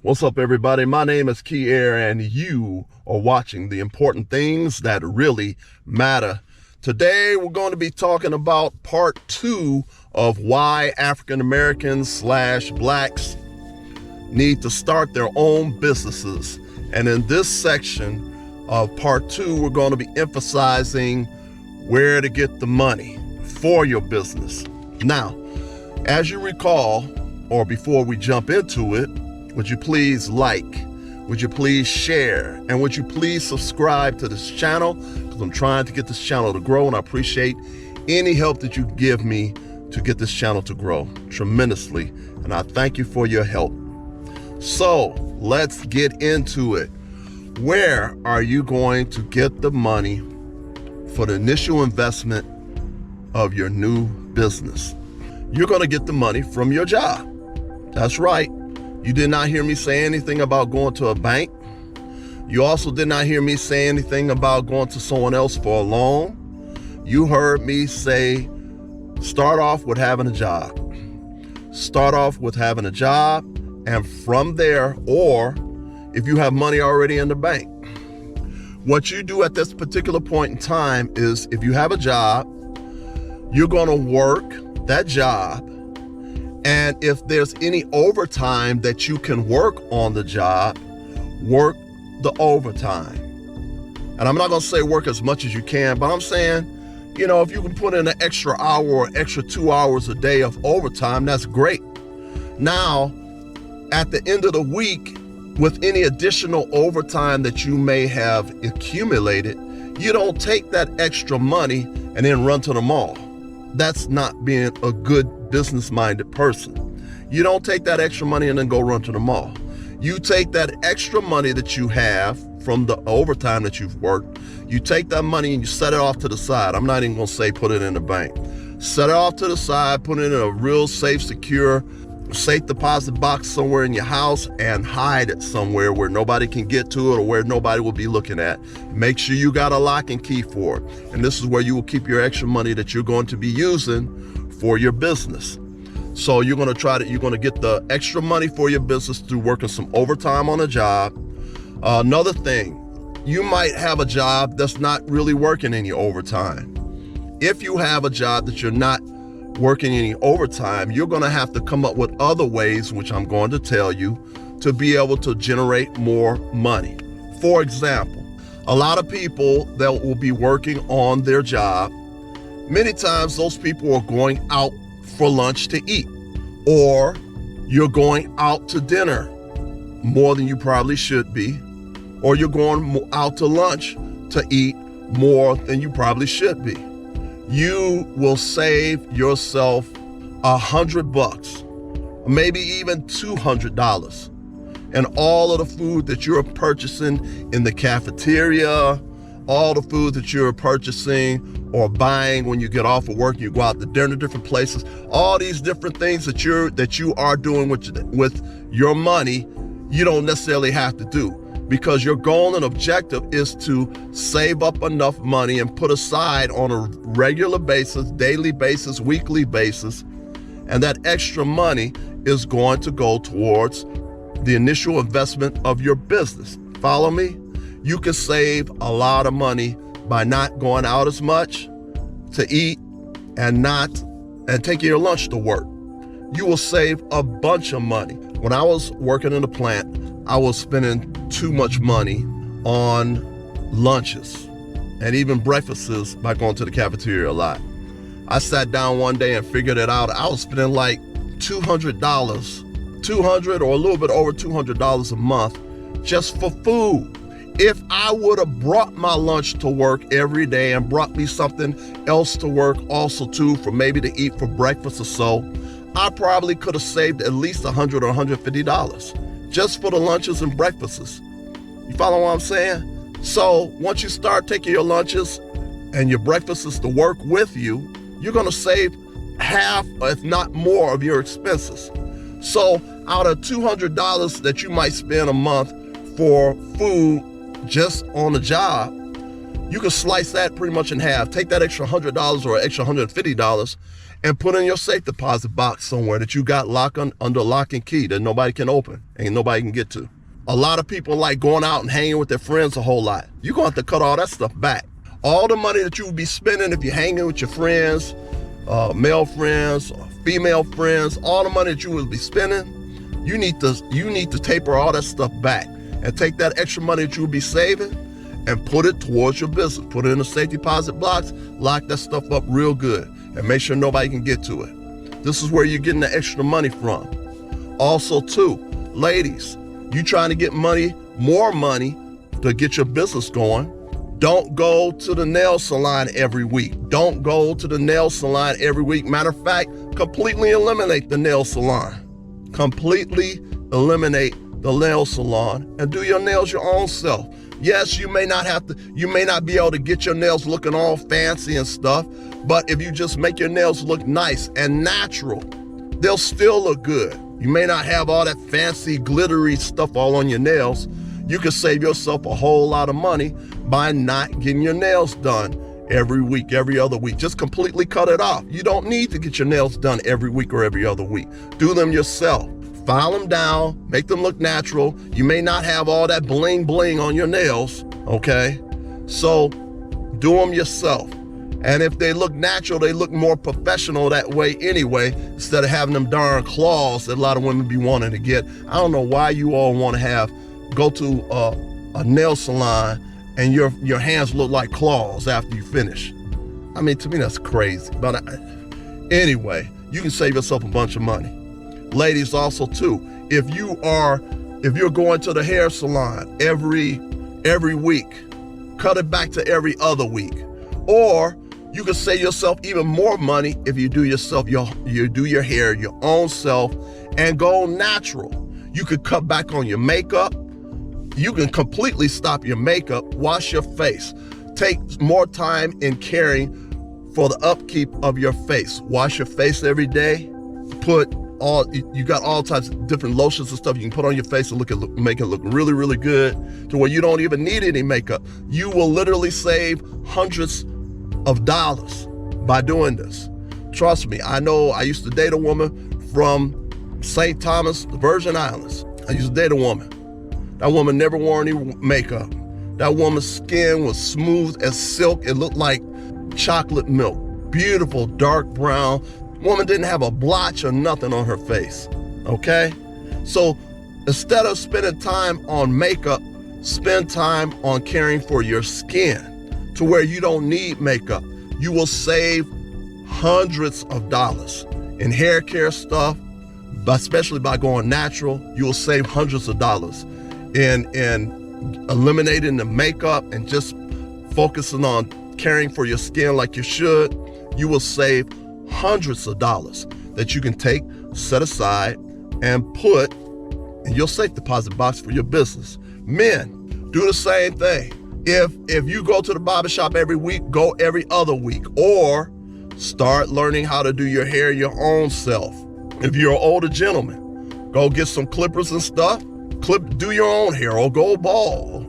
What's up, everybody? My name is Kier, and you are watching The Important Things That Really Matter. Today, we're going to be talking about part 2 of why African Americans / blacks need to start their own businesses. And in this section of part 2, we're going to be emphasizing where to get the money for your business. Now, as you recall, or before we jump into it, would you please like, would you please share, and would you please subscribe to this channel? Because I'm trying to get this channel to grow, and I appreciate any help that you give me to get this channel to grow tremendously. And I thank you for your help. So let's get into it. Where are you going to get the money for the initial investment of your new business? You're going to get the money from your job. That's right. You did not hear me say anything about going to a bank. You also did not hear me say anything about going to someone else for a loan. You heard me say, start off with having a job. Start off with having a job, and from there, or if you have money already in the bank, what you do at this particular point in time is, if you have a job, you're going to work that job. And if there's any overtime that you can work on the job, work the overtime. And I'm not going to say work as much as you can, but I'm saying, if you can put in an extra hour or extra 2 hours a day of overtime, that's great. Now, at the end of the week, with any additional overtime that you may have accumulated, you don't take that extra money and then run to the mall. That's not being a good business-minded person. You don't take that extra money and then go run to the mall. You take that extra money that you have from the overtime that you've worked, you take that money and you set it off to the side. I'm not even going to say put it in the bank. Set it off to the side, put it in a real safe, secure, safe deposit box somewhere in your house, and hide it somewhere where nobody can get to it or where nobody will be looking at. Make sure you got a lock and key for it. And this is where you will keep your extra money that you're going to be using for your business. So you're going to get the extra money for your business through working some overtime on a job. Another thing, you might have a job that's not really working any overtime. If you have a job that you're not working any overtime, you're going to have to come up with other ways, which I'm going to tell you, to be able to generate more money. For example, a lot of people that will be working on their job, many times those people are going out for lunch to eat, or you're going out to dinner more than you probably should be, or you're going out to lunch to eat more than you probably should be. You will save yourself $100, maybe even $200, and all of the food that you're purchasing in the cafeteria, all the food that you're purchasing or buying when you get off of work, you go out to dinner, different places, all these different things that you are doing with your money, you don't necessarily have to do, because your goal and objective is to save up enough money and put aside on a regular basis, daily basis, weekly basis, and that extra money is going to go towards the initial investment of your business. Follow me? You can save a lot of money by not going out as much to eat and taking your lunch to work. You will save a bunch of money. When I was working in the plant, I was spending too much money on lunches and even breakfasts by going to the cafeteria a lot. I sat down one day and figured it out. I was spending like $200 or a little bit over $200 a month just for food. If I would have brought my lunch to work every day and brought me something else to work also too, for maybe to eat for breakfast or so, I probably could have saved at least $100 or $150 just for the lunches and breakfasts. You follow what I'm saying? So once you start taking your lunches and your breakfasts to work with you, you're going to save half, if not more, of your expenses. So out of $200 that you might spend a month for food just on the job, You can slice that pretty much in half. Take that extra $100 or extra $150 and put in your safe deposit box somewhere that you got under lock and key that nobody can open and nobody can get to. A lot of people like going out and hanging with their friends a whole lot. You're going to have to cut all that stuff back. All the money that you would be spending if you're hanging with your friends, male friends, or female friends, all the money that you would be spending, you need to taper all that stuff back and take that extra money that you would be saving and put it towards your business. Put it in a safe deposit box, lock that stuff up real good, and make sure nobody can get to it. This is where you're getting the extra money from. Also, too, ladies, you trying to get more money to get your business going, don't go to the nail salon every week. Don't go to the nail salon every week. Matter of fact, completely eliminate the nail salon. Completely eliminate the nail salon and do your nails your own self. Yes, you may not be able to get your nails looking all fancy and stuff, but if you just make your nails look nice and natural, they'll still look good. You may not have all that fancy glittery stuff all on your nails. You can save yourself a whole lot of money by not getting your nails done every week, every other week. Just completely cut it off. You don't need to get your nails done every week or every other week. Do them yourself. File them down, make them look natural. You may not have all that bling bling on your nails, okay? So do them yourself. And if they look natural, they look more professional that way anyway, instead of having them darn claws that a lot of women be wanting to get. I don't know why you all want to go to a nail salon and your hands look like claws after you finish. I mean, to me, that's crazy. But anyway, you can save yourself a bunch of money. Ladies, also too, if you're going to the hair salon every week, cut it back to every other week. Or you can save yourself even more money if you do your hair your own self and go natural. You could cut back on your makeup. You can completely stop your makeup, wash your face. Take more time in caring for the upkeep of your face. Wash your face every day. You got all types of different lotions and stuff you can put on your face and make it look really, really good to where you don't even need any makeup. You will literally save hundreds of dollars by doing this. Trust me, I know. I used to date a woman from St. Thomas, the Virgin Islands. I used to date a woman. That woman never wore any makeup. That woman's skin was smooth as silk. It looked like chocolate milk. Beautiful, dark brown. Woman didn't have a blotch or nothing on her face, okay? So instead of spending time on makeup, spend time on caring for your skin to where you don't need makeup. You will save hundreds of dollars in hair care stuff, but especially by going natural. You will save hundreds of dollars in eliminating the makeup and just focusing on caring for your skin like you should. You will save hundreds of dollars that you can take, set aside, and put in your safe deposit box for your business. Men, do the same thing. If you go to the barbershop every week, go every other week, or start learning how to do your hair your own self. If you're an older gentleman, go get some clippers and stuff, do your own hair, or go bald.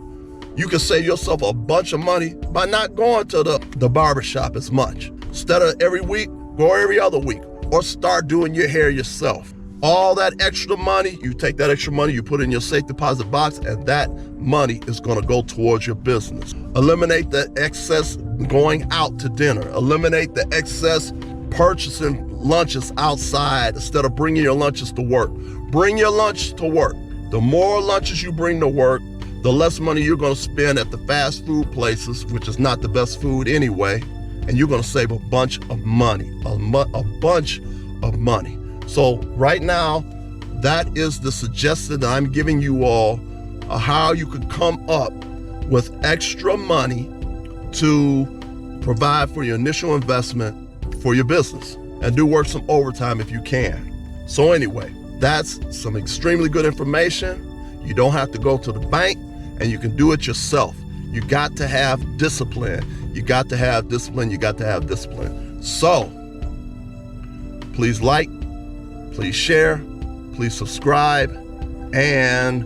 You can save yourself a bunch of money by not going to the barbershop as much. Instead of every week, go every other week, or start doing your hair yourself. All that extra money, you take that extra money, you put it in your safe deposit box, and that money is going to go towards your business. Eliminate the excess going out to dinner. Eliminate the excess purchasing lunches outside instead of bringing your lunches to work. Bring your lunch to work. The more lunches you bring to work, the less money you're going to spend at the fast food places, which is not the best food anyway, and you're going to save a bunch of money, a bunch of money. So right now, that is the suggestion that I'm giving you all, how you could come up with extra money to provide for your initial investment for your business, and do work some overtime if you can. So anyway, that's some extremely good information. You don't have to go to the bank, and you can do it yourself. You got to have discipline. You got to have discipline. You got to have discipline. So please like, please share, please subscribe, and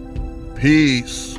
peace.